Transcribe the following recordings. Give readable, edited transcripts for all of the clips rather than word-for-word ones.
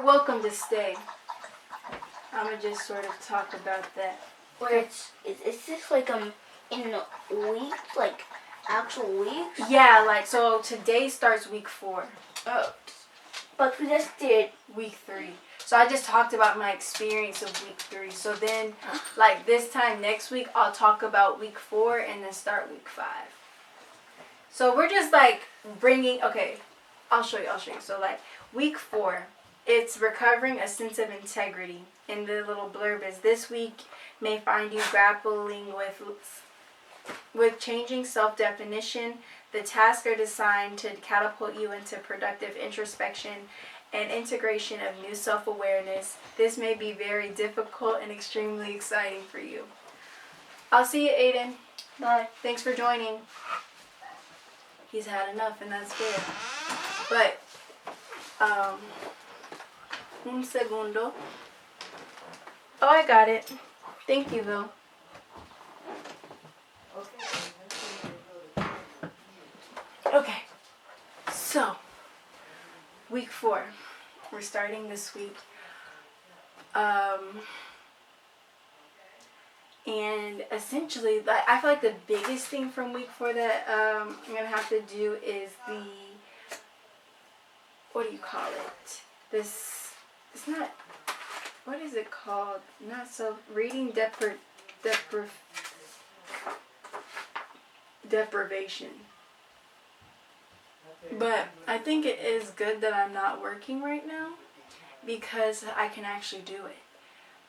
welcome to stay. I'm gonna just sort of talk about that. Where is this like in weeks, like actual weeks? Yeah, like so today starts week 4. Oh, but we just did week 3. So I just talked about my experience of week 3. So then, like this time next week, I'll talk about week 4 and then start week 5. So we're just like bringing. Okay, I'll show you. So like week 4, it's recovering a sense of integrity. And the little blurb is this week may find you grappling with changing self-definition. The tasks are designed to catapult you into productive introspection and integration of new self-awareness. This may be very difficult and extremely exciting for you. I'll see you, Aiden. Bye. Thanks for joining. He's had enough, and that's fair. But, un segundo. Oh, I got it. Thank you, Bill. Okay. So, week 4. We're starting this week. And essentially, I feel like the biggest thing from week 4 that I'm going to have to do is what do you call it? It's not, what is it called? Not reading deprivation. But I think it is good that I'm not working right now because I can actually do it.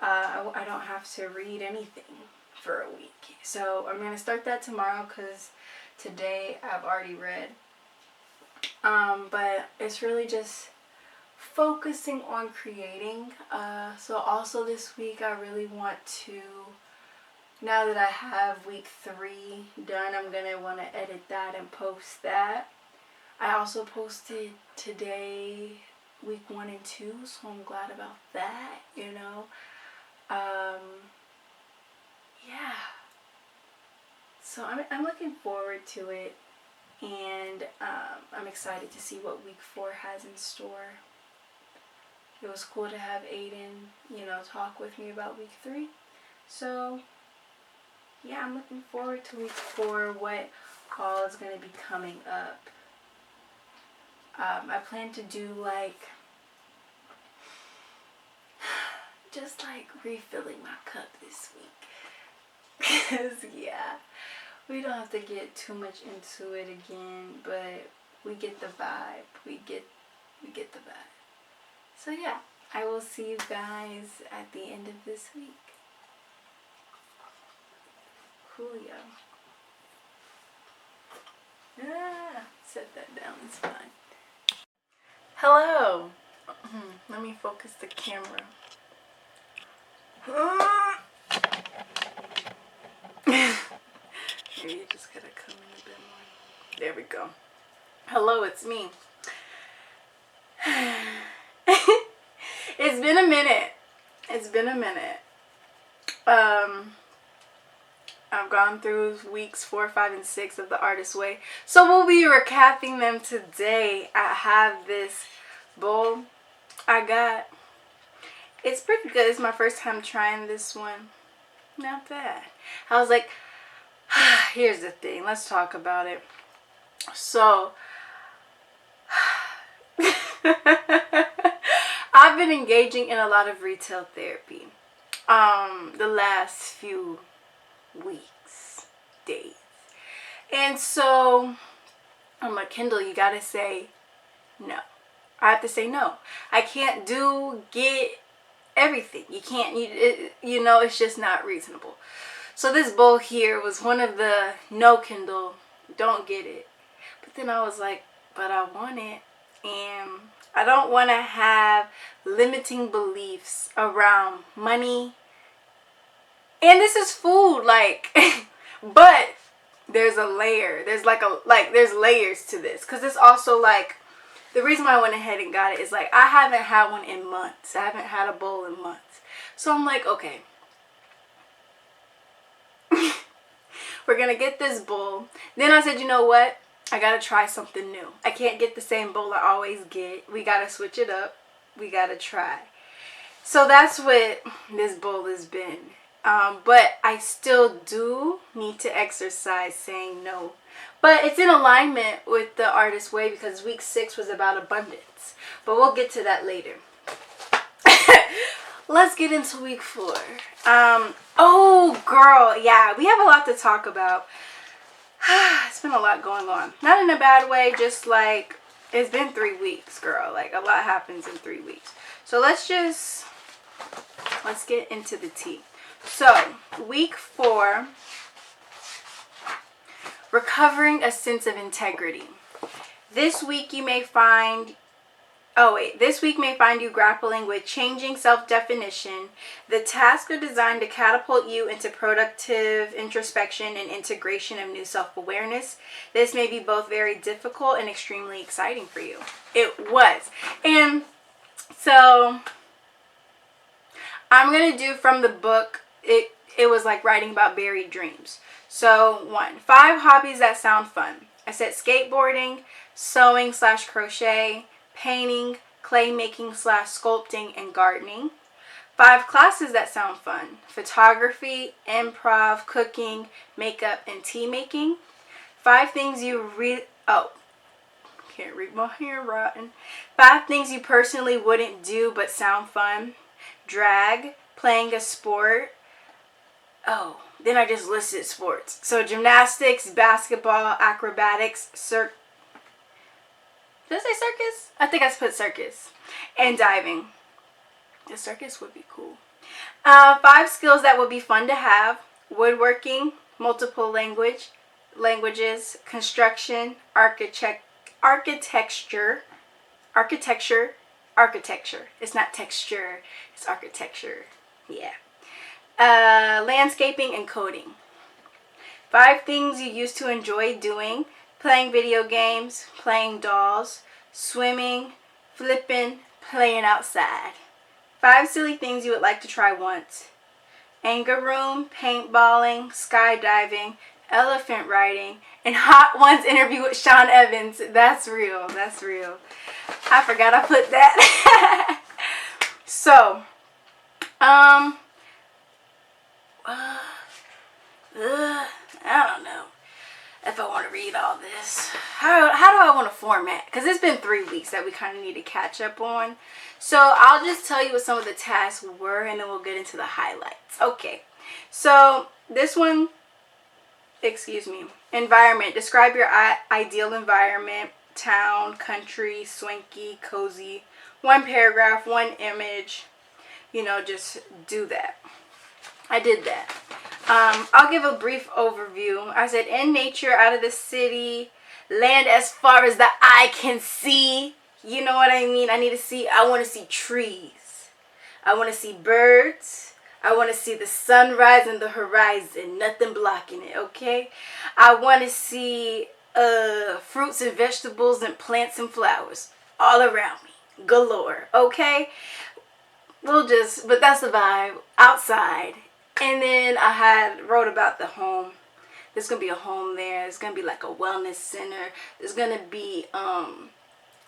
I don't have to read anything for a week. So I'm going to start that tomorrow because today I've already read. But it's really just focusing on creating. So also this week I really want to, now that I have week 3 done, I'm going to want to edit that and post that. I also posted today week 1 and 2, so I'm glad about that, you know. Yeah. So I'm looking forward to it, and I'm excited to see what week 4 has in store. It was cool to have Aiden, talk with me about week 3. So, yeah, I'm looking forward to week 4, what all is going to be coming up. I plan to do just refilling my cup this week. Because, yeah, we don't have to get too much into it again, but we get the vibe. We get the vibe. So, yeah, I will see you guys at the end of this week. Julio. Set that down, it's fine. Hello. Let me focus the camera. Maybe you just gotta come in a bit more. There we go. Hello, it's me. It's been a minute. I've gone through weeks 4, 5, and 6 of The Artist's Way. So we'll be recapping them today. I have this bowl I got. It's pretty good. It's my first time trying this one. Not bad. I was like, here's the thing. Let's talk about it. So, I've been engaging in a lot of retail therapy the last few weeks, days. And so, I'm like, Kendall, you gotta say no. I have to say no. I can't get everything. You can't, it's just not reasonable. So this bowl here was one of the no, Kendall, don't get it. But then I was like, but I want it. And I don't want to have limiting beliefs around money. And this is food, but there's a layer. There's there's layers to this. Because it's also the reason why I went ahead and got it is I haven't had one in months. I haven't had a bowl in months. So I'm like, okay. We're going to get this bowl. Then I said, you know what? I got to try something new. I can't get the same bowl I always get. We got to switch it up. we gotta try. So that's what this bowl has been. But I still do need to exercise saying no. But it's in alignment with the Artist Way because week 6 was about abundance. But we'll get to that later. Let's get into week 4. Oh, girl. Yeah, we have a lot to talk about. It's been a lot going on. Not in a bad way, just like it's been 3 weeks, girl. Like a lot happens in 3 weeks. So let's get into the tea. So, week 4, recovering a sense of integrity. This week may find you grappling with changing self-definition. The tasks are designed to catapult you into productive introspection and integration of new self-awareness. This may be both very difficult and extremely exciting for you. It was. And so I'm going to do from the book, it was like writing about buried dreams. So 1, 5 hobbies that sound fun. I said skateboarding, sewing / crochet, painting, clay making / sculpting, and gardening. 5 classes that sound fun. Photography, improv, cooking, makeup, and tea making. 5 things you can't read my handwriting. 5 things you personally wouldn't do but sound fun. Drag, playing a sport. Oh, then I just listed sports. So gymnastics, basketball, acrobatics, did I say circus? I think I put circus. And diving. The circus would be cool. 5 skills that would be fun to have. Woodworking, multiple languages, construction, architecture. It's not texture, it's architecture. Yeah. Landscaping and coding. 5 things you used to enjoy doing. Playing video games, playing dolls, swimming, flipping, playing outside. 5 silly things you would like to try once. Anger room, paintballing, skydiving, elephant riding, and Hot Ones interview with Sean Evans. That's real. I forgot I put that. So, I don't know if I want to read all this. How do I want to format? Because it's been 3 weeks that we kind of need to catch up on. So I'll just tell you what some of the tasks were, and then we'll get into the highlights. Okay. So this one, environment. Describe your ideal environment. Town, country, swanky, cozy. 1 paragraph, 1 image. Just do that. I did that. I'll give a brief overview. I said, in nature, out of the city, land as far as the eye can see. You know what I mean? I want to see trees. I want to see birds. I want to see the sunrise and the horizon. Nothing blocking it, okay? I want to see fruits and vegetables and plants and flowers all around me. Galore, okay? But that's the vibe. Outside. And then I wrote about the home. There's going to be a home there. It's going to be like a wellness center. There's going to be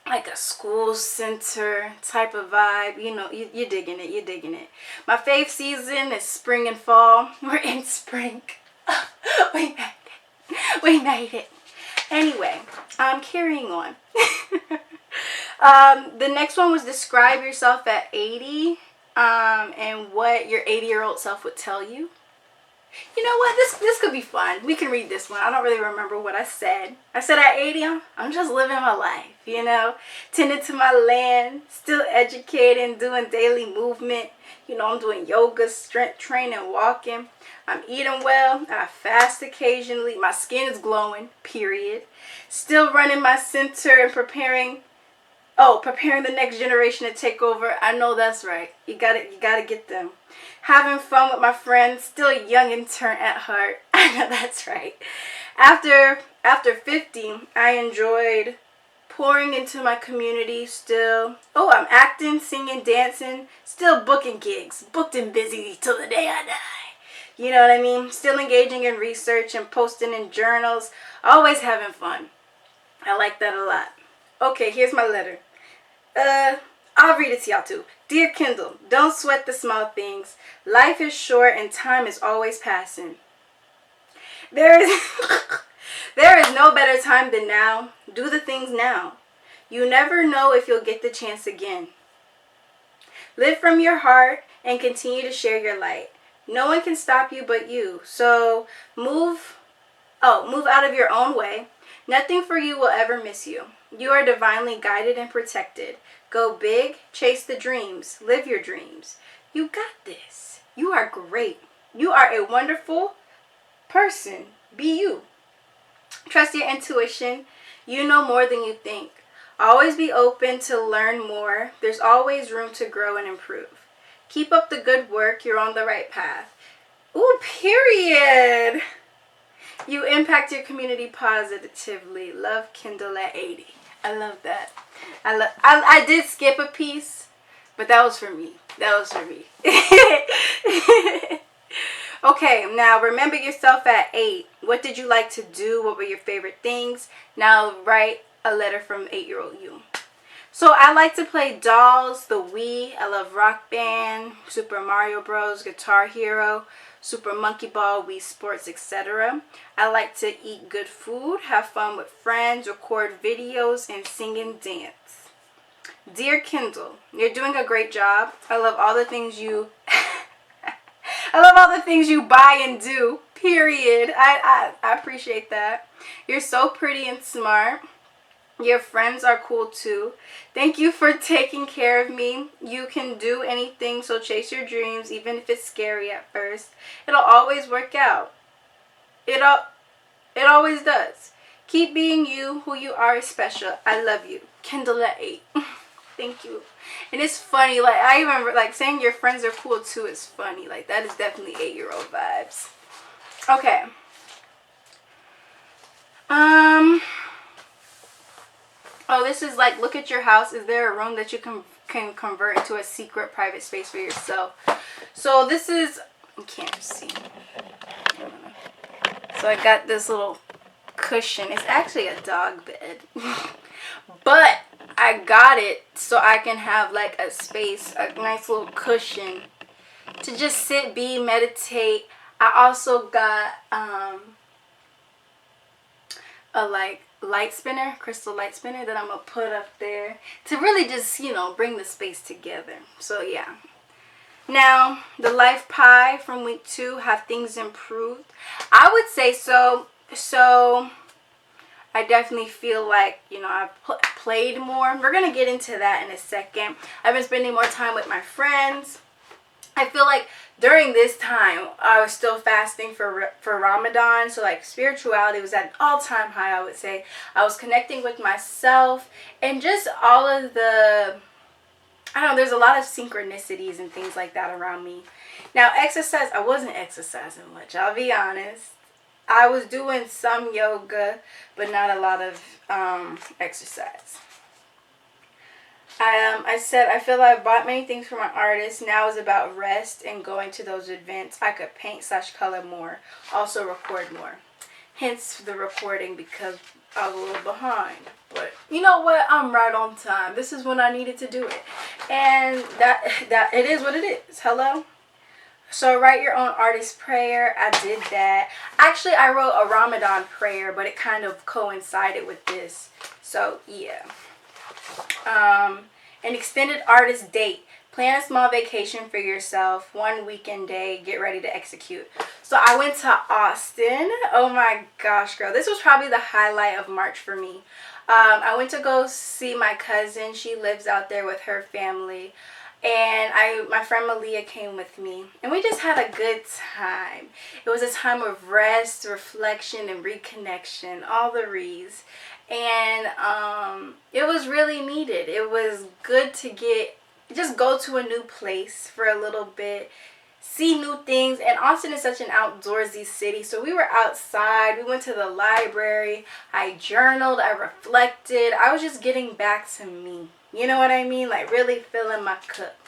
like a school center type of vibe. You're digging it. My fave season is spring and fall. We're in spring. We made it. Anyway, I'm carrying on. The next one was describe yourself at 80. And what your 80-year-old self would tell you. You know what? This could be fun. We can read this one. I don't really remember what I said. I said at 80, I'm just living my life, tending to my land, still educating, doing daily movement. I'm doing yoga, strength training, walking. I'm eating well. I fast occasionally. My skin is glowing, period. Still running my center and preparing the next generation to take over. I know that's right. You gotta get them. Having fun with my friends. Still young and turnt at heart. I know that's right. After 50, I enjoyed pouring into my community still. Oh, I'm acting, singing, dancing. Still booking gigs. Booked and busy till the day I die. You know what I mean? Still engaging in research and posting in journals. Always having fun. I like that a lot. Okay, here's my letter. I'll read it to y'all too. Dear Kendall, don't sweat the small things. Life is short and time is always passing. There is there is no better time than now. Do the things now. You never know if you'll get the chance again. Live from your heart and continue to share your light. No one can stop you but you. So move out of your own way. Nothing for you will ever miss you. You are divinely guided and protected. Go big, chase the dreams, live your dreams. You got this. You are great. You are a wonderful person. Be you. Trust your intuition. You know more than you think. Always be open to learn more. There's always room to grow and improve. Keep up the good work. You're on the right path. Ooh, period. You impact your community positively. Love, Kendall at 80. I love that. I did skip a piece, but that was for me. Okay, now remember yourself at 8. What did you like to do? What were your favorite things? Now write a letter from 8-year-old you. So I like to play dolls, the Wii. I love Rock Band, Super Mario Bros, Guitar Hero, Super Monkey Ball, Wii Sports, etc. I like to eat good food, have fun with friends, record videos, and sing and dance. Dear Kendall, you're doing a great job. I love all the things you buy and do. Period. I appreciate that. You're so pretty and smart. Your friends are cool too. Thank you for taking care of me. You can do anything, so chase your dreams, even if it's scary at first. It'll always work out. It always does. Keep being you. Who you are is special. I love you. Kendall at 8. Thank you. And it's funny, like I remember like saying your friends are cool too is funny. Like that is definitely 8-year-old vibes. Okay. Oh, this is like, look at your house. Is there a room that you can convert into a secret private space for yourself? So this is, you can't see. So I got this little cushion. It's actually a dog bed. But I got it so I can have like a space, a nice little cushion to just sit, be, meditate. I also got a like light spinner, crystal light spinner that I'm gonna put up there to really just, you know, bring the space together. So yeah. Now, the life pie from week 2, have things improved? I would say so. So I definitely feel like, you know, I've played more. We're gonna get into that in a second. I've been spending more time with my friends. I feel like during this time, I was still fasting for Ramadan. So, like, spirituality was at an all-time high, I would say. I was connecting with myself. And just all of the, I don't know, there's a lot of synchronicities and things like that around me. Now, exercise, I wasn't exercising much. I'll be honest. I was doing some yoga, but not a lot of exercise. I said, I feel like I've bought many things for my artist. Now it's about rest and going to those events. I could paint/color more. Also record more. Hence the recording because I was a little behind. But you know what? I'm right on time. This is when I needed to do it. And that it is what it is. Hello? So write your own artist prayer. I did that. Actually, I wrote a Ramadan prayer, but it kind of coincided with this. So, yeah. An extended artist date. Plan a small vacation for yourself. 1 weekend day. Get ready to execute. So I went to Austin. Oh my gosh, girl. This was probably the highlight of March for me. I went to go see my cousin. She lives out there with her family. And my friend Malia came with me. And we just had a good time. It was a time of rest, reflection, and reconnection. All the re's. And it was really needed. It was good to just go to a new place for a little bit, see new things. And Austin is such an outdoorsy city, so we were outside. We went to the library. I journaled. I reflected. I was just getting back to me. You know what I mean? Like really filling my cup.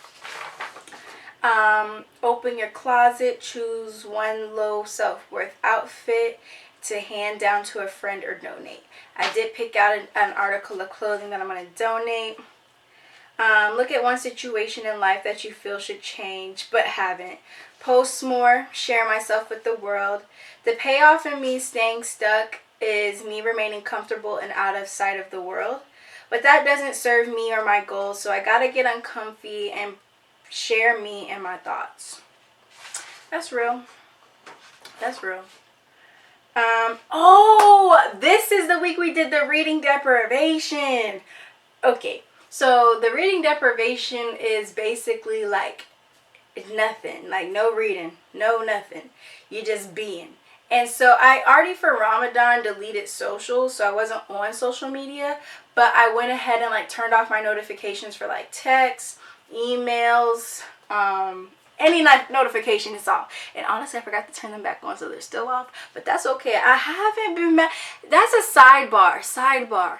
Open your closet. Choose one low self-worth outfit to hand down to a friend or donate. I did pick out an article of clothing that I'm going to donate. Look at one situation in life that you feel should change but haven't. Post more, share myself with the world. The payoff in me staying stuck is me remaining comfortable and out of sight of the world. But that doesn't serve me or my goals, so I gotta get uncomfy and share me and my thoughts. That's real. That's real. This is the week we did the reading deprivation. Okay, so the reading deprivation is basically like nothing, like no reading, no nothing. You just being. And so I already for Ramadan deleted social, so I wasn't on social media, but I went ahead and like turned off my notifications for like texts, emails, any notification is off. And honestly, I forgot to turn them back on, so they're still off, but that's okay. I haven't been mad. That's a sidebar.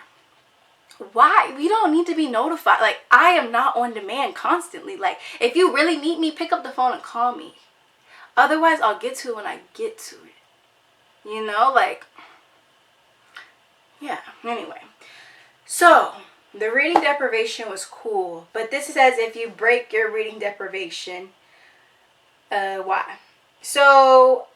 Why? We don't need to be notified. Like, I am not on demand constantly. Like, if you really need me, pick up the phone and call me. Otherwise, I'll get to it when I get to it. You know, like, yeah. Anyway, so the reading deprivation was cool, but this says if you break your reading deprivation, why? So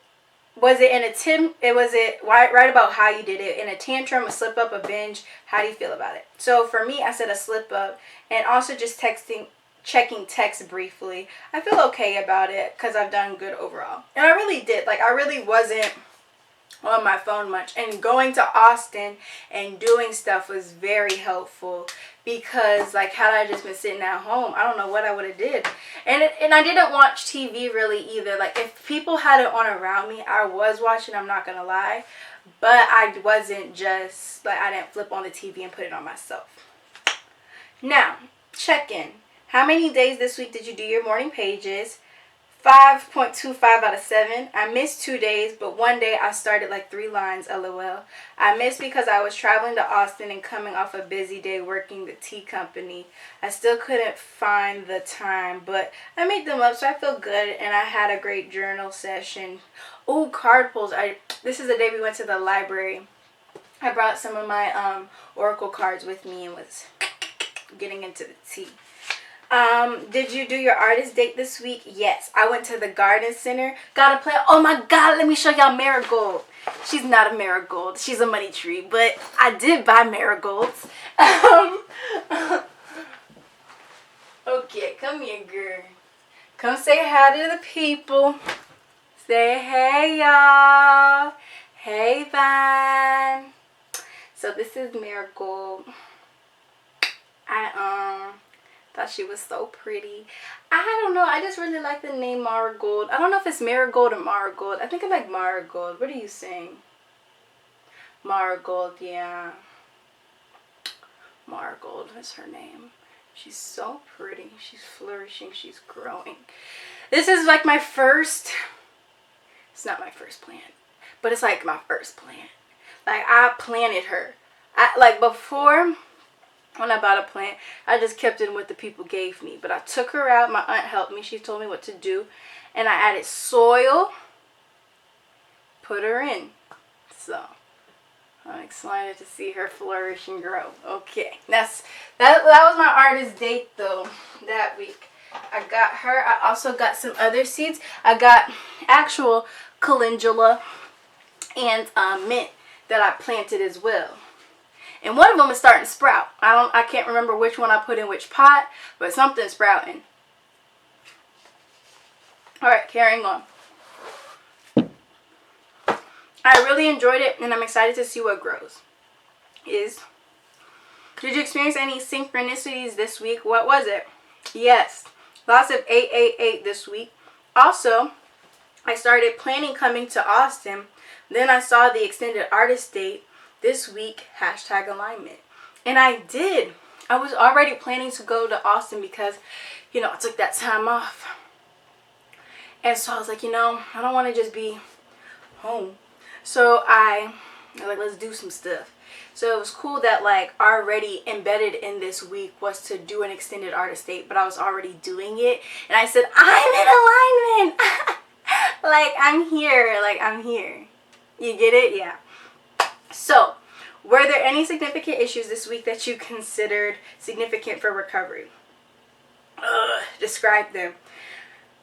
was it right about how you did it? In a tantrum, a slip up, a binge? How do you feel about it? So for me, I said a slip up, and also just checking text briefly. I feel okay about it because I've done good overall. And I really did. Like, I really wasn't on my phone much, and going to Austin and doing stuff was very helpful, because like had I just been sitting at home, I don't know what I would have did. And I didn't watch TV really either. Like, if people had it on around me, I was watching, I'm not gonna lie, but I wasn't just like, I didn't flip on the TV and put it on myself. Now, check in. How many days this week did you do your morning pages? 5.25 out of 7. I missed 2 days, but one day I started like 3 lines, lol. I missed because I was traveling to Austin and coming off a busy day working the tea company. I still couldn't find the time, but I made them up, so I feel good, and I had a great journal session. Oh, card pulls. This is the day we went to the library. I brought some of my Oracle cards with me and was getting into the tea. Did you do your artist date this week? Yes. I went to the garden center. Got a plant. Oh my God, let me show y'all Marigold. She's not a marigold. She's a money tree, but I did buy marigolds. Okay, come here, girl. Come say hi to the people. Say hey, y'all. Hey, Vine. So this is Marigold. I thought she was so pretty. I don't know. I just really like the name Marigold. I don't know if it's Marigold or Marigold. I think I like Marigold. What are you saying? Marigold, yeah. Marigold is her name. She's so pretty. She's flourishing. She's growing. This is like my first... It's not my first plant, but it's like my first plant. Like, I planted her. Like, before... When I bought a plant, I just kept it in what the people gave me. But I took her out. My aunt helped me. She told me what to do. And I added soil. Put her in. So, I'm excited to see her flourish and grow. Okay. That was my artist date, though, that week. I got her. I also got some other seeds. I got actual calendula and mint that I planted as well. And one of them is starting to sprout. I can't remember which one I put in which pot, but something's sprouting. Alright, carrying on. I really enjoyed it, and I'm excited to see what grows. Did you experience any synchronicities this week? What was it? Yes. Lots of 888 this week. Also, I started planning coming to Austin. Then I saw the extended artist date this week, #alignment. And I did. I was already planning to go to Austin because, I took that time off. And so I was like, I don't want to just be home. So I was like, let's do some stuff. So it was cool that like already embedded in this week was to do an extended artist date, but I was already doing it. And I said, I'm in alignment. Like, I'm here. You get it? Yeah. So, were there any significant issues this week that you considered significant for recovery? describe them.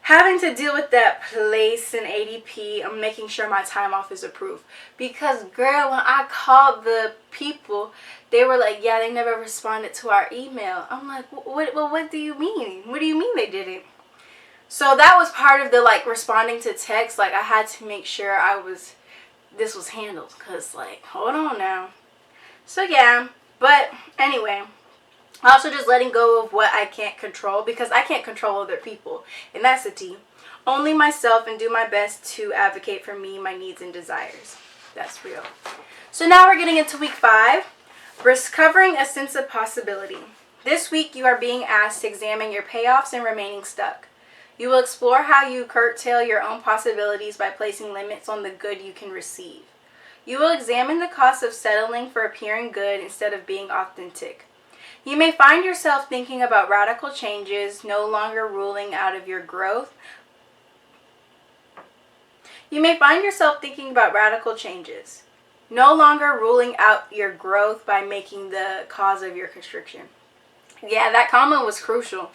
Having to deal with that place in ADP, I'm making sure my time off is approved. Because, girl, when I called the people, they were like, yeah, they never responded to our email. I'm like, what do you mean? What do you mean they didn't? So that was part of the, like, responding to text. Like, I had to make sure this was handled. Because, like, hold on now. So, yeah. But, anyway. Also just letting go of what I can't control, because I can't control other people, and that's the T. Only myself, and do my best to advocate for me, my needs, and desires. That's real. So now we're getting into week 5, discovering a sense of possibility. This week you are being asked to examine your payoffs and remaining stuck. You will explore how you curtail your own possibilities by placing limits on the good you can receive. You will examine the cost of settling for appearing good instead of being authentic. You may find yourself thinking about radical changes, no longer ruling out of your growth. You may find yourself thinking about radical changes, no longer ruling out your growth by making the cause of your constriction. Yeah, that comment was crucial,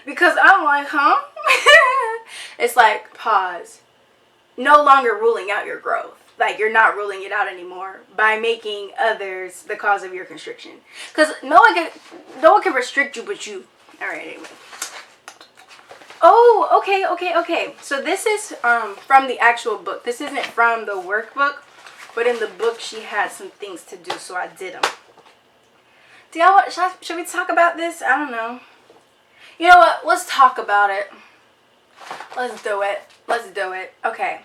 because I'm like, huh? It's like, pause. No longer ruling out your growth. Like, you're not ruling it out anymore by making others the cause of your constriction. Because no one can restrict you but you. All right, anyway. Oh, okay. So this is from the actual book. This isn't from the workbook, but in the book she had some things to do, so I did them. Do y'all want? Should we talk about this? I don't know. You know what? Let's talk about it. Let's do it. Okay.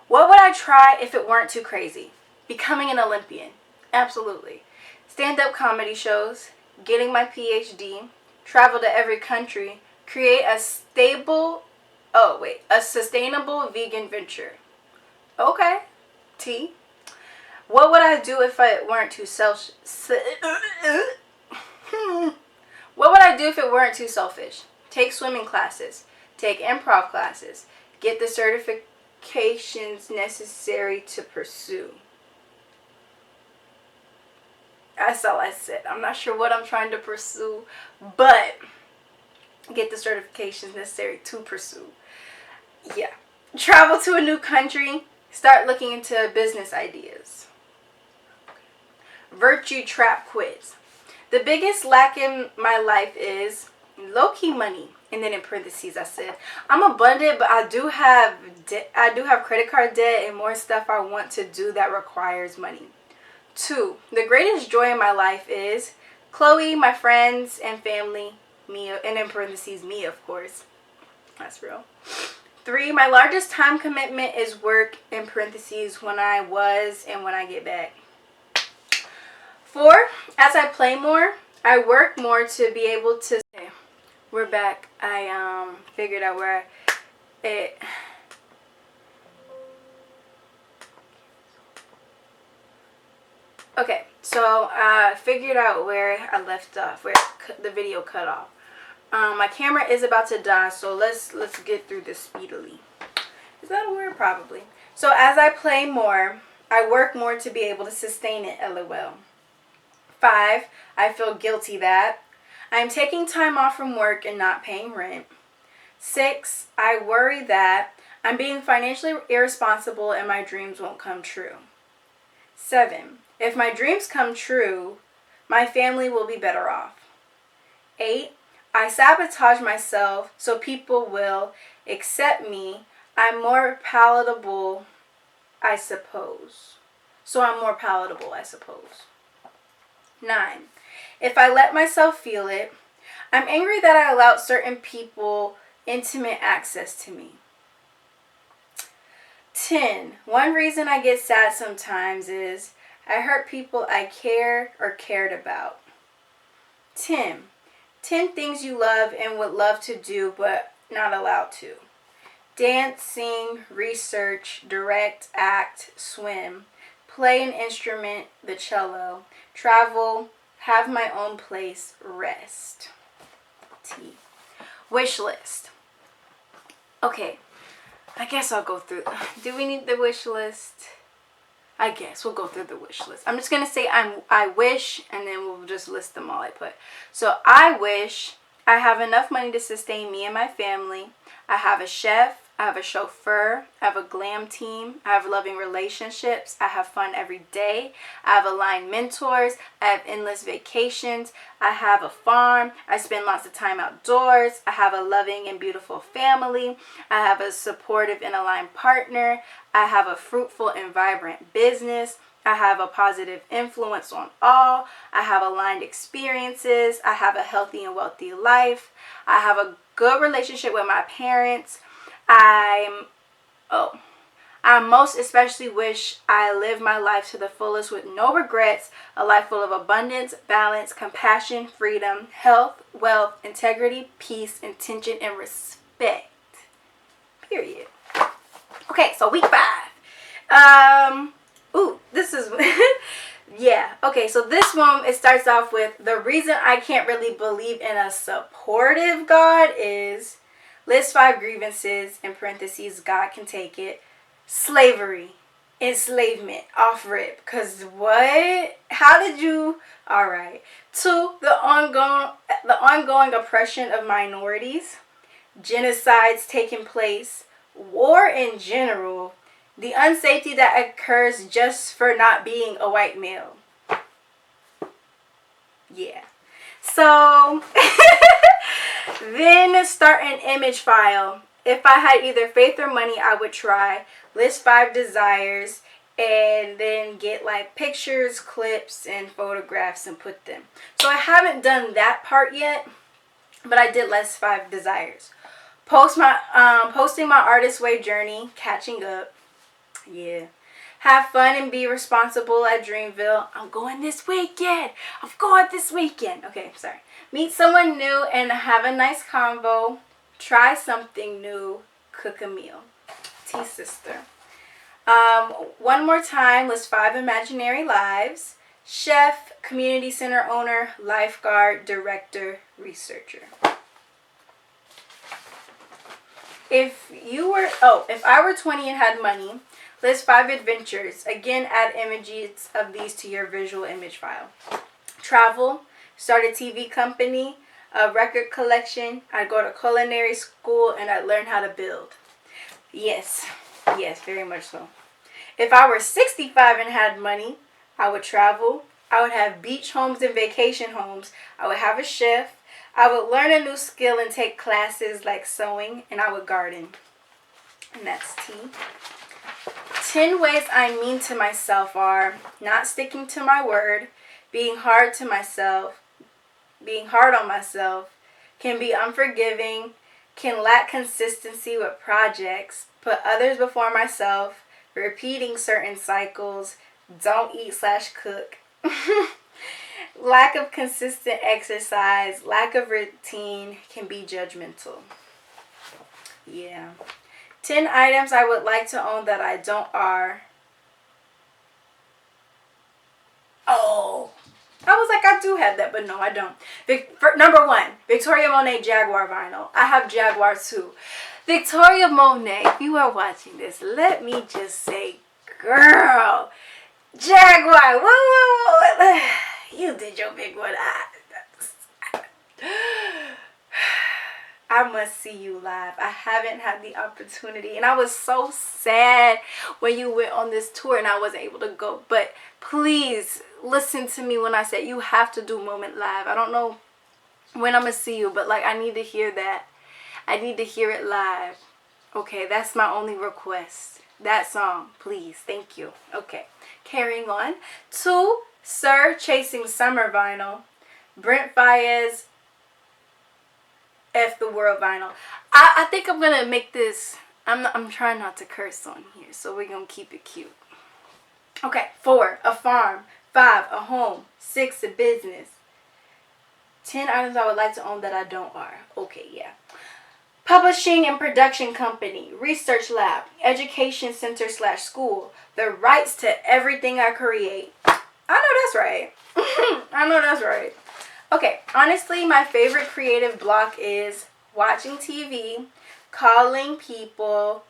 What would I try if it weren't too crazy? Becoming an Olympian. Absolutely. Stand-up comedy shows, getting my PhD, travel to every country, create a sustainable vegan venture. Okay. T. What would I do if it weren't too What would I do if it weren't too selfish? Take swimming classes, take improv classes, get the certifications necessary to pursue. That's all I said. I'm not sure what I'm trying to pursue, but get the certifications necessary to pursue. Yeah. Travel to a new country. Start looking into business ideas. Virtue trap quiz. The biggest lack in my life is low-key money. And then in parentheses I said, I'm abundant, but I do have credit card debt and more stuff I want to do that requires money. 2, the greatest joy in my life is Chloe, my friends and family, me, and in parentheses me, of course. That's real. 3, my largest time commitment is work, in parentheses, when I was and when I get back. 4, as I play more, I work more to be able to... Okay, we're back. I figured out where it... Okay, so I figured out where I left off, where the video cut off. My camera is about to die, so let's get through this speedily. Is that a word? Probably. So as I play more, I work more to be able to sustain it, LOL. 5, I feel guilty that I'm taking time off from work and not paying rent. 6, I worry that I'm being financially irresponsible and my dreams won't come true. 7, if my dreams come true, my family will be better off. 8, I sabotage myself so people will accept me. I'm more palatable, I suppose. 9, if I let myself feel it, I'm angry that I allowed certain people intimate access to me. 10, one reason I get sad sometimes is I hurt people I care or cared about. 10 things you love and would love to do but not allowed to. Dance, sing, research, direct, act, swim, play an instrument, the cello, travel, have my own place, rest. T. Wish list. Okay, I guess I'll go through. Do we need the wish list? I guess we'll go through the wish list. I'm just going to say I wish, and then we'll just list them all I put. So I wish I have enough money to sustain me and my family. I have a chef. I have a chauffeur. I have a glam team. I have loving relationships. I have fun every day. I have aligned mentors. I have endless vacations. I have a farm. I spend lots of time outdoors. I have a loving and beautiful family. I have a supportive and aligned partner. I have a fruitful and vibrant business. I have a positive influence on all. I have aligned experiences. I have a healthy and wealthy life. I have a good relationship with my parents. I most especially wish I lived my life to the fullest with no regrets, a life full of abundance, balance, compassion, freedom, health, wealth, integrity, peace, intention, and respect. Period. Okay, so week 5. This is yeah. Okay, so this one, it starts off with the reason I can't really believe in a supportive God is list 5 grievances, in parentheses, God can take it. Slavery, enslavement, off rip. Cause what? How did you? All right. 2, the ongoing oppression of minorities, genocides taking place, war in general, the unsafety that occurs just for not being a white male. Yeah. So then start an image file. If I had either faith or money, I would try. List 5 desires and then get like pictures, clips, and photographs and put them. So I haven't done that part yet, but I did list 5 desires. Posting my artist way journey, catching up. Yeah. Have fun and be responsible at Dreamville. I'm going this weekend. Okay, sorry. Meet someone new and have a nice convo. Try something new. Cook a meal. T-sister. One more time. List 5 imaginary lives. Chef, community center owner, lifeguard, director, researcher. If I were 20 and had money, list 5 adventures. Again, add images of these to your visual image file. Travel, start a TV company, a record collection. I'd go to culinary school and I'd learn how to build. Yes, very much so. If I were 65 and had money, I would travel. I would have beach homes and vacation homes. I would have a chef. I would learn a new skill and take classes like sewing, and I would garden. And that's T. 10 ways I'm mean to myself are not sticking to my word, being hard on myself, can be unforgiving, can lack consistency with projects, put others before myself, repeating certain cycles, don't eat/cook, lack of consistent exercise, lack of routine, can be judgmental. Yeah. 10 items I would like to own that I don't are. Oh, I was like, I do have that, but no, I don't. Number 1, Victoria Monet Jaguar vinyl. I have Jaguar too. Victoria Monet, if you are watching this, let me just say, girl, Jaguar, woo, you did your big one. I must see you live. I haven't had the opportunity. And I was so sad when you went on this tour and I wasn't able to go. But please listen to me when I say you have to do Moment Live. I don't know when I'm going to see you, but like I need to hear that. I need to hear it live. Okay, that's my only request. That song, please. Thank you. Okay, carrying on. 2, Sir Chasing Summer vinyl. Brent Faiyaz F the World vinyl. I think I'm gonna make this. I'm trying not to curse on here, so we're gonna keep it cute. Okay, 4, a farm. 5, a home. 6, a business. 10 items I would like to own that I don't are. Okay, yeah. Publishing and production company, research lab, education center/school, the rights to everything I create. I know that's right. I know that's right. Okay, honestly, my favorite creative block is watching TV, calling people,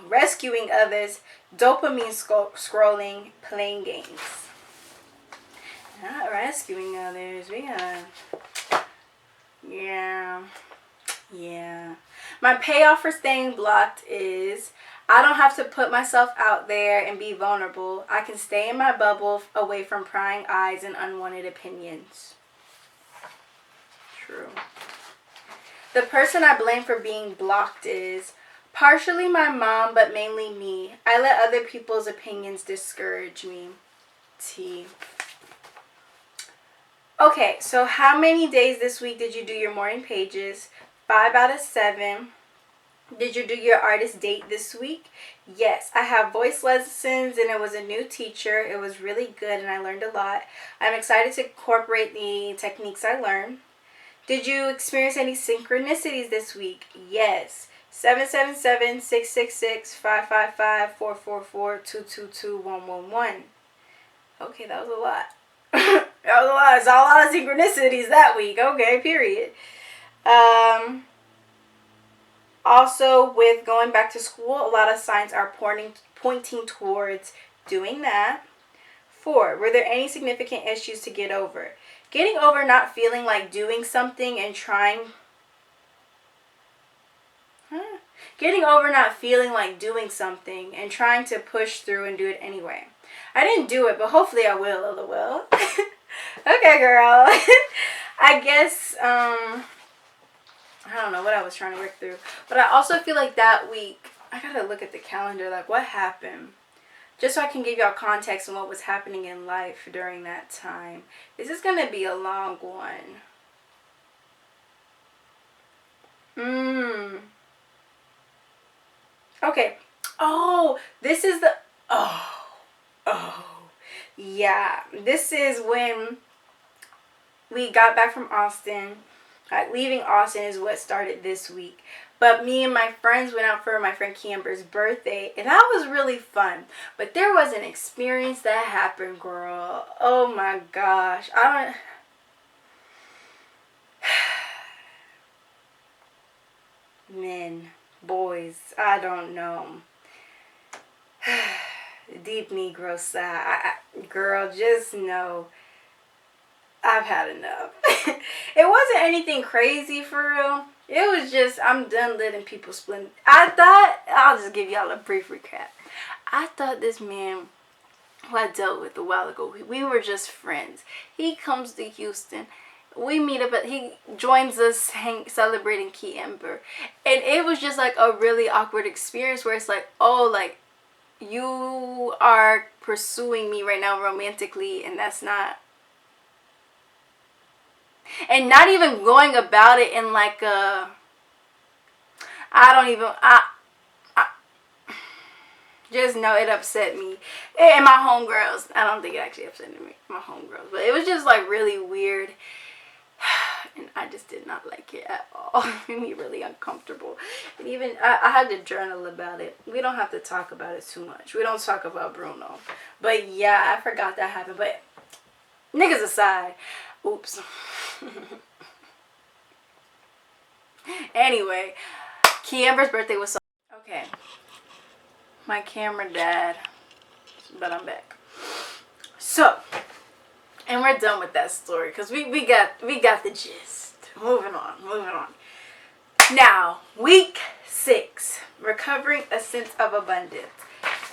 rescuing others, dopamine scrolling, playing games. Not rescuing others. We gotta Yeah. Yeah. My payoff for staying blocked is I don't have to put myself out there and be vulnerable. I can stay in my bubble away from prying eyes and unwanted opinions. True. The person I blame for being blocked is partially my mom, but mainly me. I let other people's opinions discourage me. T. Okay, so how many days this week did you do your morning pages? 5 out of 7. Did you do your artist date this week? Yes, I have voice lessons and it was a new teacher. It was really good and I learned a lot. I'm excited to incorporate the techniques I learned. Did you experience any synchronicities this week? Yes. 777-666-555-444-222-111. Okay, that was a lot. That was a lot. It's a lot of synchronicities that week. Okay, period. Also, with going back to school, a lot of signs are pointing towards doing that. 4, were there any significant issues to get over? Getting over not feeling like doing something and trying... Getting over not feeling like doing something and trying to push through and do it anyway. I didn't do it, but hopefully I will, LOL. Okay, girl. I guess, I don't know what I was trying to work through. But I also feel like that week, I gotta look at the calendar, like what happened? Just so I can give y'all context on what was happening in life during that time. This is gonna be a long one. Okay. Oh, this is the... Yeah. This is when we got back from Austin. Like, leaving Austin is what started this week. But me and my friends went out for my friend Camber's birthday. And that was really fun. But there was an experience that happened, girl. Oh my gosh. Men. Boys. I don't know. Deep Negro side. Girl, just know I've had enough. It wasn't anything crazy for real. It was just, I'm done letting people split. I'll just give y'all a brief recap. I thought this man who I dealt with a while ago, we were just friends. He comes to Houston. We meet up, he joins us celebrating Key Ember. And it was just like a really awkward experience where it's like, oh, like, you are pursuing me right now romantically, and that's not... And not even going about it in like a... just know it upset me. And my homegirls. I don't think it actually upset me. My homegirls. But it was just like really weird. And I just did not like it at all. It made me really uncomfortable. And even, I had to journal about it. We don't have to talk about it too much. We don't talk about Bruno. But yeah, I forgot that happened. But niggas aside. Oops. Anyway, Key Amber's birthday was so... Okay. My camera died. But I'm back. So... And we're done with that story because we got the gist. Moving on. Now, week 6, recovering a sense of abundance.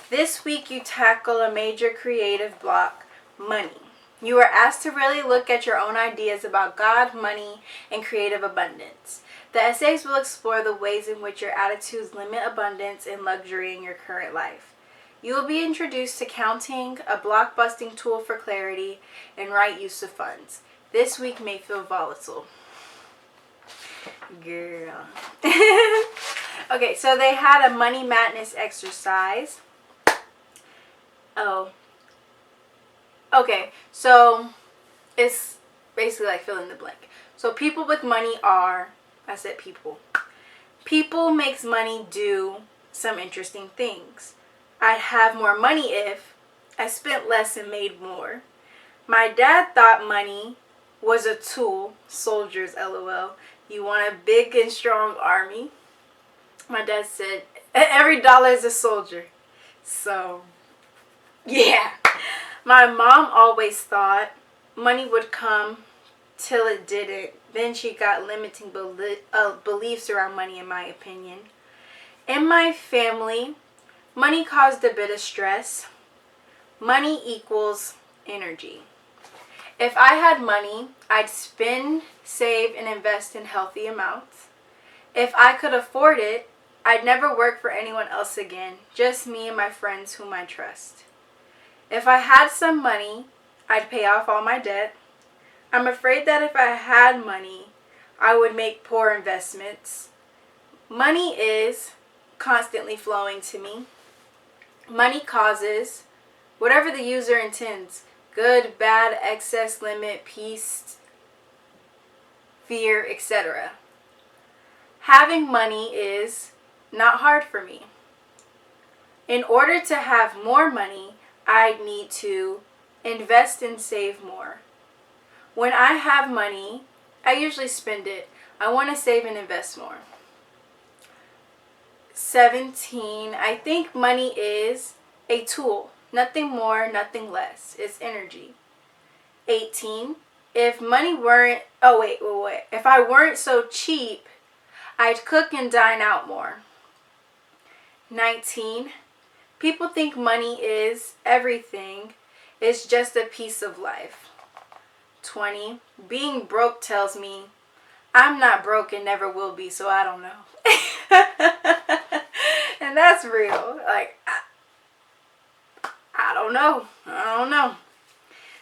This week you tackle a major creative block, money. You are asked to really look at your own ideas about God, money, and creative abundance. The essays will explore the ways in which your attitudes limit abundance and luxury in your current life. You will be introduced to counting, a block-busting tool for clarity, and right use of funds. This week may feel volatile. Girl. Okay, so they had a money madness exercise. Oh. Okay, so it's basically like fill in the blank. So people with money are, I said people. People makes money do some interesting things. I'd have more money if I spent less and made more. My dad thought money was a tool. Soldiers, LOL. You want a big and strong army? My dad said, every dollar is a soldier. So, yeah. My mom always thought money would come till it didn't. Then she got limiting beliefs around money, in my opinion. In my family, money caused a bit of stress. Money equals energy. If I had money, I'd spend, save, and invest in healthy amounts. If I could afford it, I'd never work for anyone else again, just me and my friends whom I trust. If I had some money, I'd pay off all my debt. I'm afraid that if I had money, I would make poor investments. Money is constantly flowing to me. Money causes whatever the user intends: good, bad, excess, limit, peace, fear, etc. Having money is not hard for me. In order to have more money, I need to invest and save more. When I have money, I usually spend it. I want to save and invest more. 17, I think money is a tool. Nothing more, nothing less. It's energy. 18, if money weren't, if I weren't so cheap, I'd cook and dine out more. 19, people think money is everything. It's just a piece of life. 20, being broke tells me I'm not broke and never will be, so I don't know. And that's real. Like, I don't know.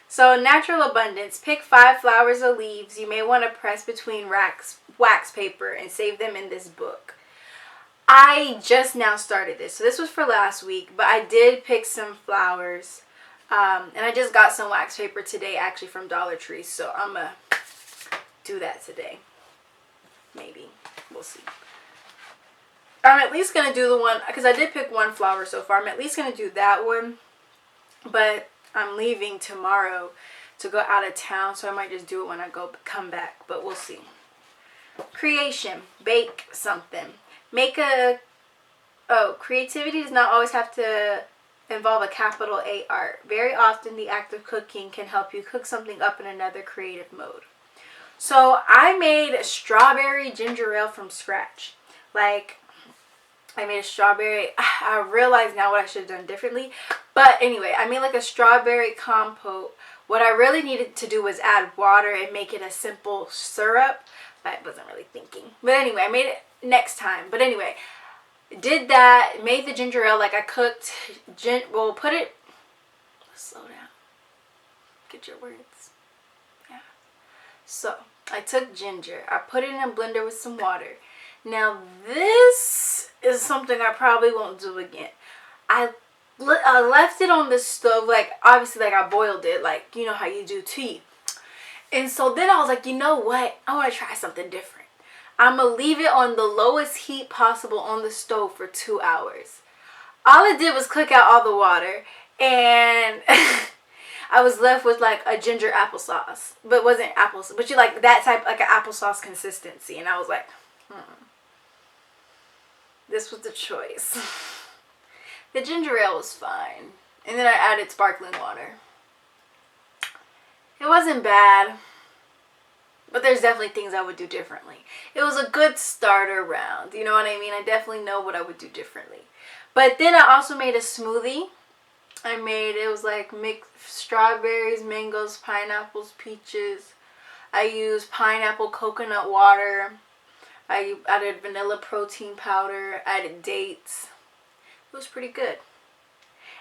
So natural abundance. Pick 5 flowers or leaves you may want to press between wax paper and save them in this book. I just now started this. So this was for last week, but I did pick some flowers. And I just got some wax paper today, actually, from Dollar Tree. So I'm going to do that today. Maybe. We'll see. I'm at least going to do the one, because I did pick one flower so far. I'm at least going to do that one. But I'm leaving tomorrow to go out of town, so I might just do it when I come back. But we'll see. Creation. Bake something. Creativity does not always have to involve a capital A art. Very often the act of cooking can help you cook something up in another creative mode. So I made a strawberry ginger ale from scratch. Like, I made a strawberry, I realize now what I should have done differently. But anyway, I made like a strawberry compote. What I really needed to do was add water and make it a simple syrup. I wasn't really thinking. But anyway, I made it next time. But anyway, did that, made the ginger ale. Like, I cooked, slow down, get your words. Yeah. So I took ginger, I put it in a blender with some water. Now this is something I probably won't do again. I left it on the stove, like, obviously, like, I boiled it, like, you know how you do tea. And so then I was like, you know what, I want to try something different. I'm going to leave it on the lowest heat possible on the stove for 2 hours. All it did was cook out all the water, and I was left with like a ginger applesauce. But it wasn't applesauce, but you like that type, like an applesauce consistency. And I was like, this was the choice. The ginger ale was fine. And then I added sparkling water. It wasn't bad, but there's definitely things I would do differently. It was a good starter round. You know what I mean? I definitely know what I would do differently. But then I also made a smoothie. It was like mixed strawberries, mangoes, pineapples, peaches. I used pineapple coconut water. I added vanilla protein powder. I added dates. It was pretty good.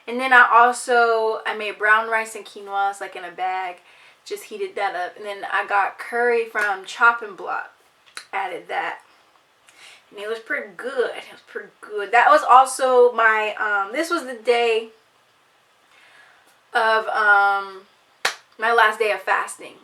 And then I made brown rice and quinoa. It's like in a bag. Just heated that up. And then I got curry from Chopping Block. Added that. And it was pretty good. That was also my, this was the day of my last day of fasting.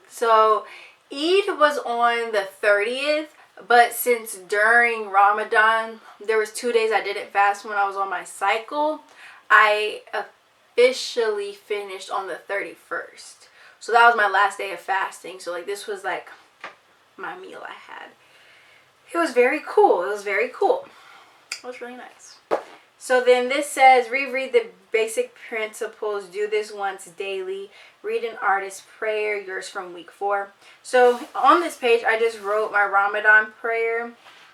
So Eid was on the 30th, but since during Ramadan, there was 2 days I didn't fast when I was on my cycle, I officially finished on the 31st. So that was my last day of fasting. So like this was like my meal I had. It was very cool. It was very cool. It was really nice. So then this says, reread the basic principles. Do this once daily. Read an artist's prayer. Yours from week 4. So on this page, I just wrote my Ramadan prayer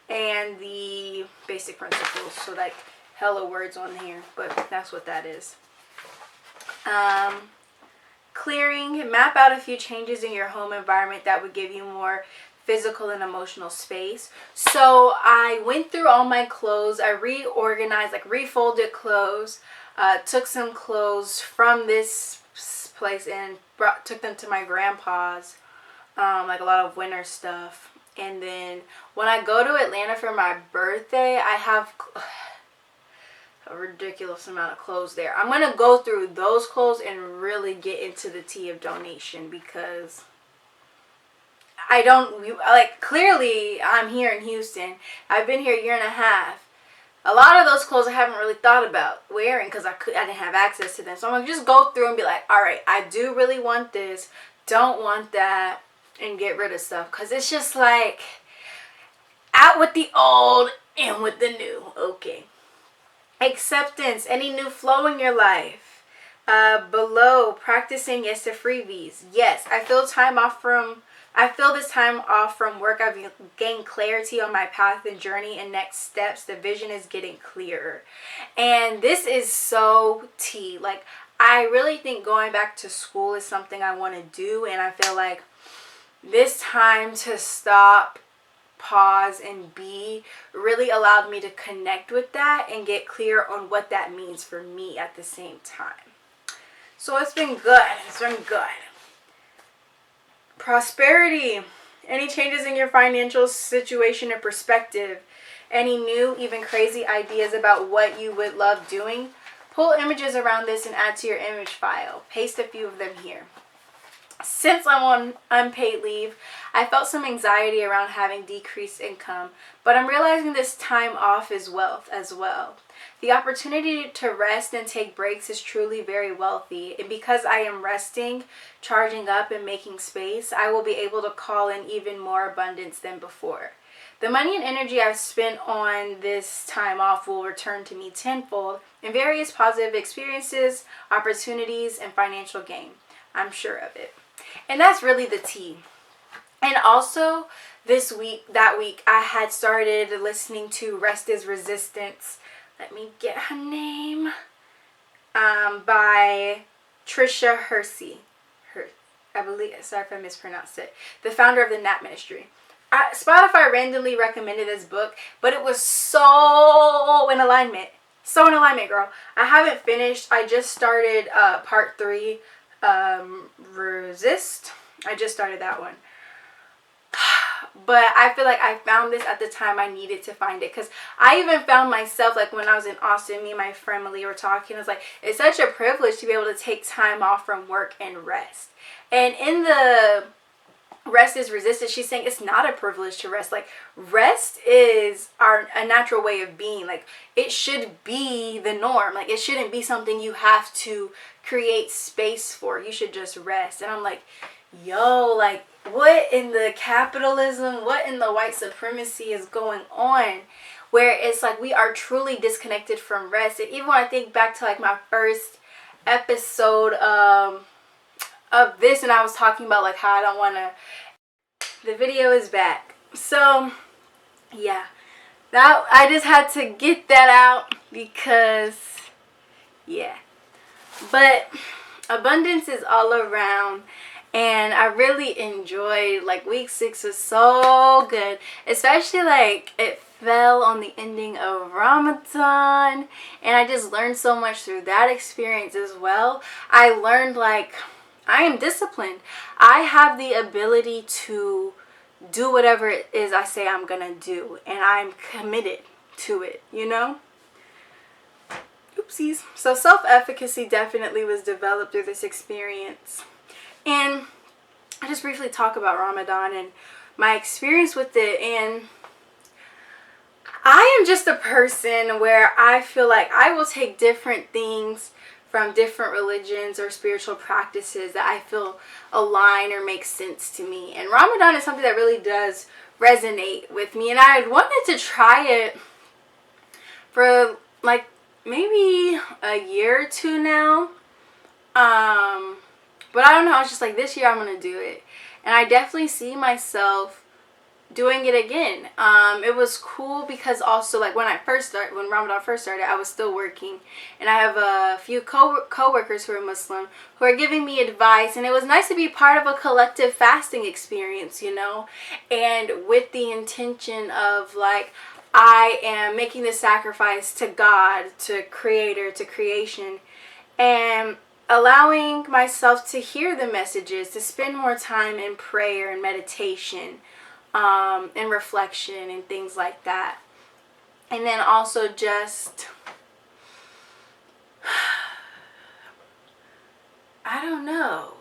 and the basic principles. So like hella words on here, but that's what that is. Clearing. Map out a few changes in your home environment that would give you more physical and emotional space. So I went through all my clothes. I reorganized, like refolded clothes. Took some clothes from this place and took them to my grandpa's. Like a lot of winter stuff. And then when I go to Atlanta for my birthday, I have a ridiculous amount of clothes there. I'm going to go through those clothes and really get into the tea of donation, because I don't, like, clearly I'm here in Houston. I've been here a year and a half. A lot of those clothes I haven't really thought about wearing because I didn't have access to them. So I'm going to just go through and be like, all right, I do really want this, don't want that, and get rid of stuff. Because it's just like, out with the old, in with the new. Okay. Acceptance. Any new flow in your life. Below, practicing yes to freebies. Yes, I feel this time off from work. I've gained clarity on my path and journey and next steps. The vision is getting clearer. And this is so tea. Like, I really think going back to school is something I want to do. And I feel like this time to stop, pause, and be really allowed me to connect with that and get clear on what that means for me at the same time. So it's been good. It's been good. Prosperity. Any changes in your financial situation or perspective? Any new, even crazy ideas about what you would love doing? Pull images around this and add to your image file. Paste a few of them here. Since I'm on unpaid leave, I felt some anxiety around having decreased income, but I'm realizing this time off is wealth as well. The opportunity to rest and take breaks is truly very wealthy, and because I am resting, charging up, and making space, I will be able to call in even more abundance than before. The money and energy I've spent on this time off will return to me tenfold in various positive experiences, opportunities, and financial gain. I'm sure of it. And that's really the tea. And also, that week, I had started listening to Rest is Resistance. Let me get her name. By Trisha Hersey. I believe, sorry if I mispronounced it. The founder of the Nap Ministry. Spotify randomly recommended this book, but it was so in alignment. So in alignment, girl. I haven't finished. I just started part 3. Resist. I just started that one. But I feel like I found this at the time I needed to find it, because I even found myself, like when I was in Austin, me and my friend Malia were talking, I was like, it's such a privilege to be able to take time off from work and rest. And in the Rest is Resistance, she's saying it's not a privilege to rest. Like, rest is a natural way of being. Like, it should be the norm. Like, it shouldn't be something you have to create space for. You should just rest. And I'm like, yo, like, what in the capitalism, what in the white supremacy is going on, where it's like we are truly disconnected from rest? And even when I think back to like my first episode of this, and I was talking about like how I don't want to, the video is back. So yeah, that I just had to get that out because yeah. But abundance is all around. And I really enjoyed, like, week 6 was so good. Especially, like, it fell on the ending of Ramadan. And I just learned so much through that experience as well. I learned, like, I am disciplined. I have the ability to do whatever it is I say I'm going to do. And I'm committed to it, you know? Oopsies. So self-efficacy definitely was developed through this experience. And I just briefly talk about Ramadan and my experience with it. And I am just a person where I feel like I will take different things from different religions or spiritual practices that I feel align or make sense to me. And Ramadan is something that really does resonate with me. And I wanted to try it for like maybe a a year or two now. But I don't know, I was just like, this year I'm going to do it. And I definitely see myself doing it again. It was cool because also, like, when Ramadan first started, I was still working, and I have a few co-workers who are Muslim who are giving me advice, and it was nice to be part of a collective fasting experience, you know, and with the intention of, like, I am making this sacrifice to God, to Creator, to creation, and allowing myself to hear the messages, to spend more time in prayer and meditation, and reflection and things like that. And then also just, I don't know,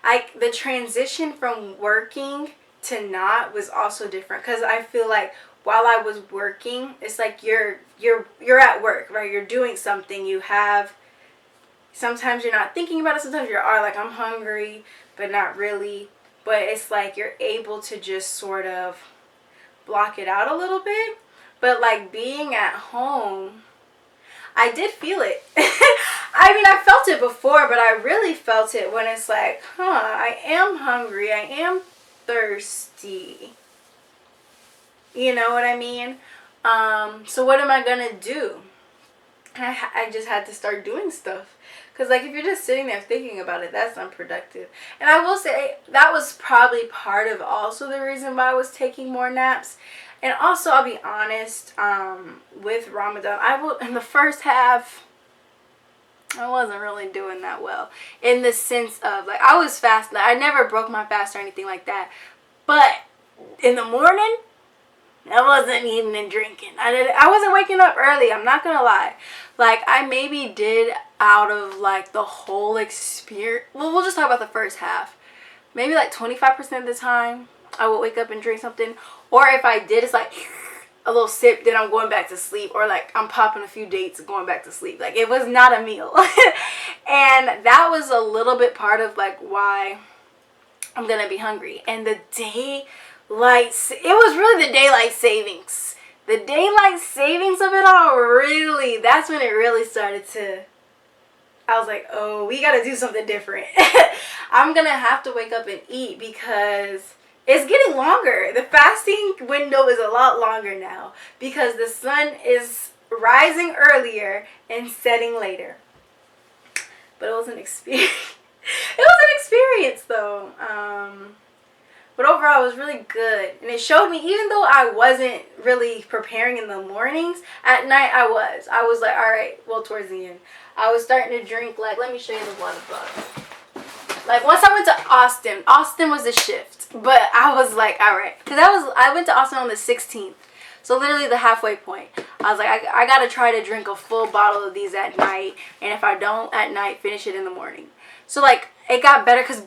like the transition from working to not was also different, because I feel like while I was working, it's like you're at work, right? You're doing something. You have, sometimes you're not thinking about it. Sometimes you are like, I'm hungry, but not really. But it's like you're able to just sort of block it out a little bit. But like being at home, I did feel it. I mean, I felt it before, but I really felt it when it's like, I am hungry. I am thirsty. You know what I mean? So what am I going to do? I just had to start doing stuff. Because, like, if you're just sitting there thinking about it, that's unproductive. And I will say, that was probably part of also the reason why I was taking more naps. And also, I'll be honest, with Ramadan, in the first half, I wasn't really doing that well. In the sense of, like, I was fasting. I never broke my fast or anything like that. But in the morning, I wasn't eating and drinking. I wasn't waking up early. I'm not going to lie. Like, I maybe did out of, like, the whole experience. Well, we'll just talk about the first half. Maybe, like, 25% of the time, I would wake up and drink something. Or if I did, it's like a little sip, then I'm going back to sleep. Or, like, I'm popping a few dates and going back to sleep. Like, it was not a meal. And that was a little bit part of, like, why I'm going to be hungry. And the it was really the daylight savings. The daylight savings of it all, really, that's when it really started to, I was like, oh, we got to do something different. I'm going to have to wake up and eat because it's getting longer. The fasting window is a lot longer now because the sun is rising earlier and setting later. But it was an experience. It was an experience, though. But overall, it was really good. And it showed me, even though I wasn't really preparing in the mornings, at night I was. I was like, all right, well, towards the end. I was starting to drink, like, let me show you the water bottle. Like, once I went to Austin was a shift. But I was like, all right. Because I went to Austin on the 16th. So literally the halfway point. I was like, I got to try to drink a full bottle of these at night. And if I don't at night, finish it in the morning. So, like, it got better because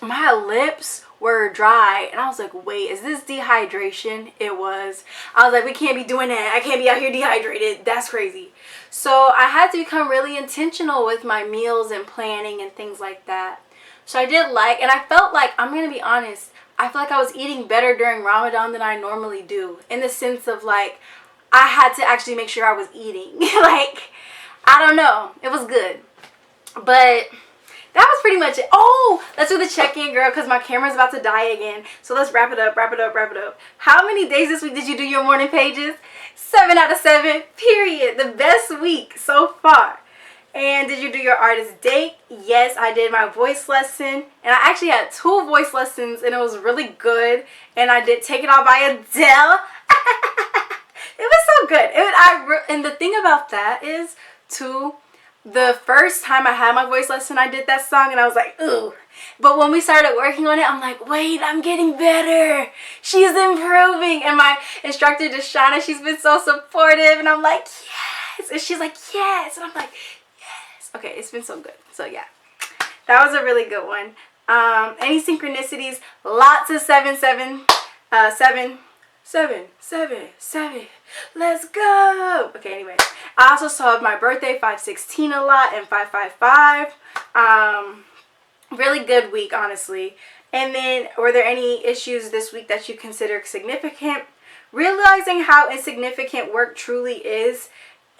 my lips were dry, and I was like, wait, is this dehydration? It was. I was like, we can't be doing that. I can't be out here dehydrated. That's crazy. So I had to become really intentional with my meals and planning and things like that. So I did and I felt like, I'm going to be honest, I feel like I was eating better during Ramadan than I normally do, in the sense of, like, I had to actually make sure I was eating. Like, I don't know. It was good. But that was pretty much it. Oh, let's do the check-in, girl, because my camera's about to die again. So let's wrap it up. How many days this week did you do your morning pages? 7 out of 7, period. The best week so far. And did you do your artist date? Yes, I did my voice lesson. And I actually had 2 voice lessons, and it was really good. And I did Take It All by Adele. It was so good. And the thing about that is, too, the first time I had my voice lesson, I did that song, and I was like, ooh. But when we started working on it, I'm like, wait, I'm getting better. She's improving. And my instructor, Deshauna, she's been so supportive. And I'm like, yes. And she's like, yes. And I'm like, yes. Okay, it's been so good. So, yeah. That was a really good one. Any synchronicities? Lots of 7, 7, 7. 7, 7, 7. Let's go. Okay, anyway. I also saw my birthday, 516 a lot, and 555. Really good week, honestly. And then, were there any issues this week that you consider significant? Realizing how insignificant work truly is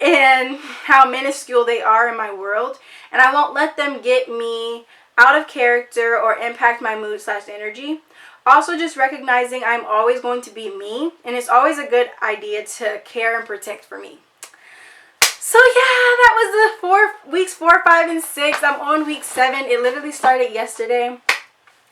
and how minuscule they are in my world, and I won't let them get me out of character or impact my mood / energy. Also, just recognizing I'm always going to be me, and it's always a good idea to care and protect for me. So yeah, that was the weeks 4, 5, and 6. I'm on week 7. It literally started yesterday.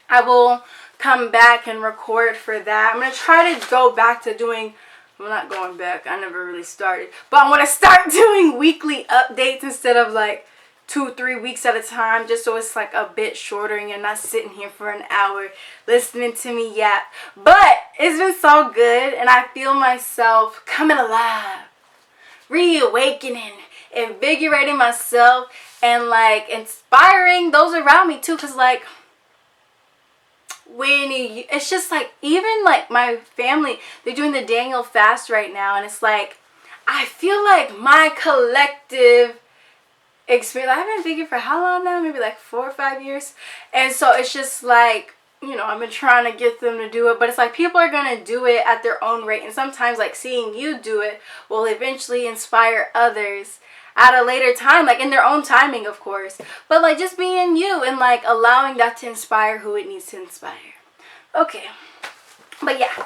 I will come back and record for that. I'm going to try to go back to doing, well, not going back, I never really started, but I'm going to start doing weekly updates instead of like 2-3 weeks at a time, just so it's like a bit shorter and you're not sitting here for an hour listening to me yap. But it's been so good, and I feel myself coming alive, reawakening, invigorating myself, and like inspiring those around me too. Because like when it's just like, even like my family, they're doing the Daniel fast right now, and it's like I feel like my collective experience, I've been vegan for how long now? Maybe like 4 or 5 years. And so it's just like, you know, I've been trying to get them to do it, but it's like people are going to do it at their own rate. And sometimes like seeing you do it will eventually inspire others at a later time, like in their own timing, of course. But like just being you and like allowing that to inspire who it needs to inspire. Okay. But yeah,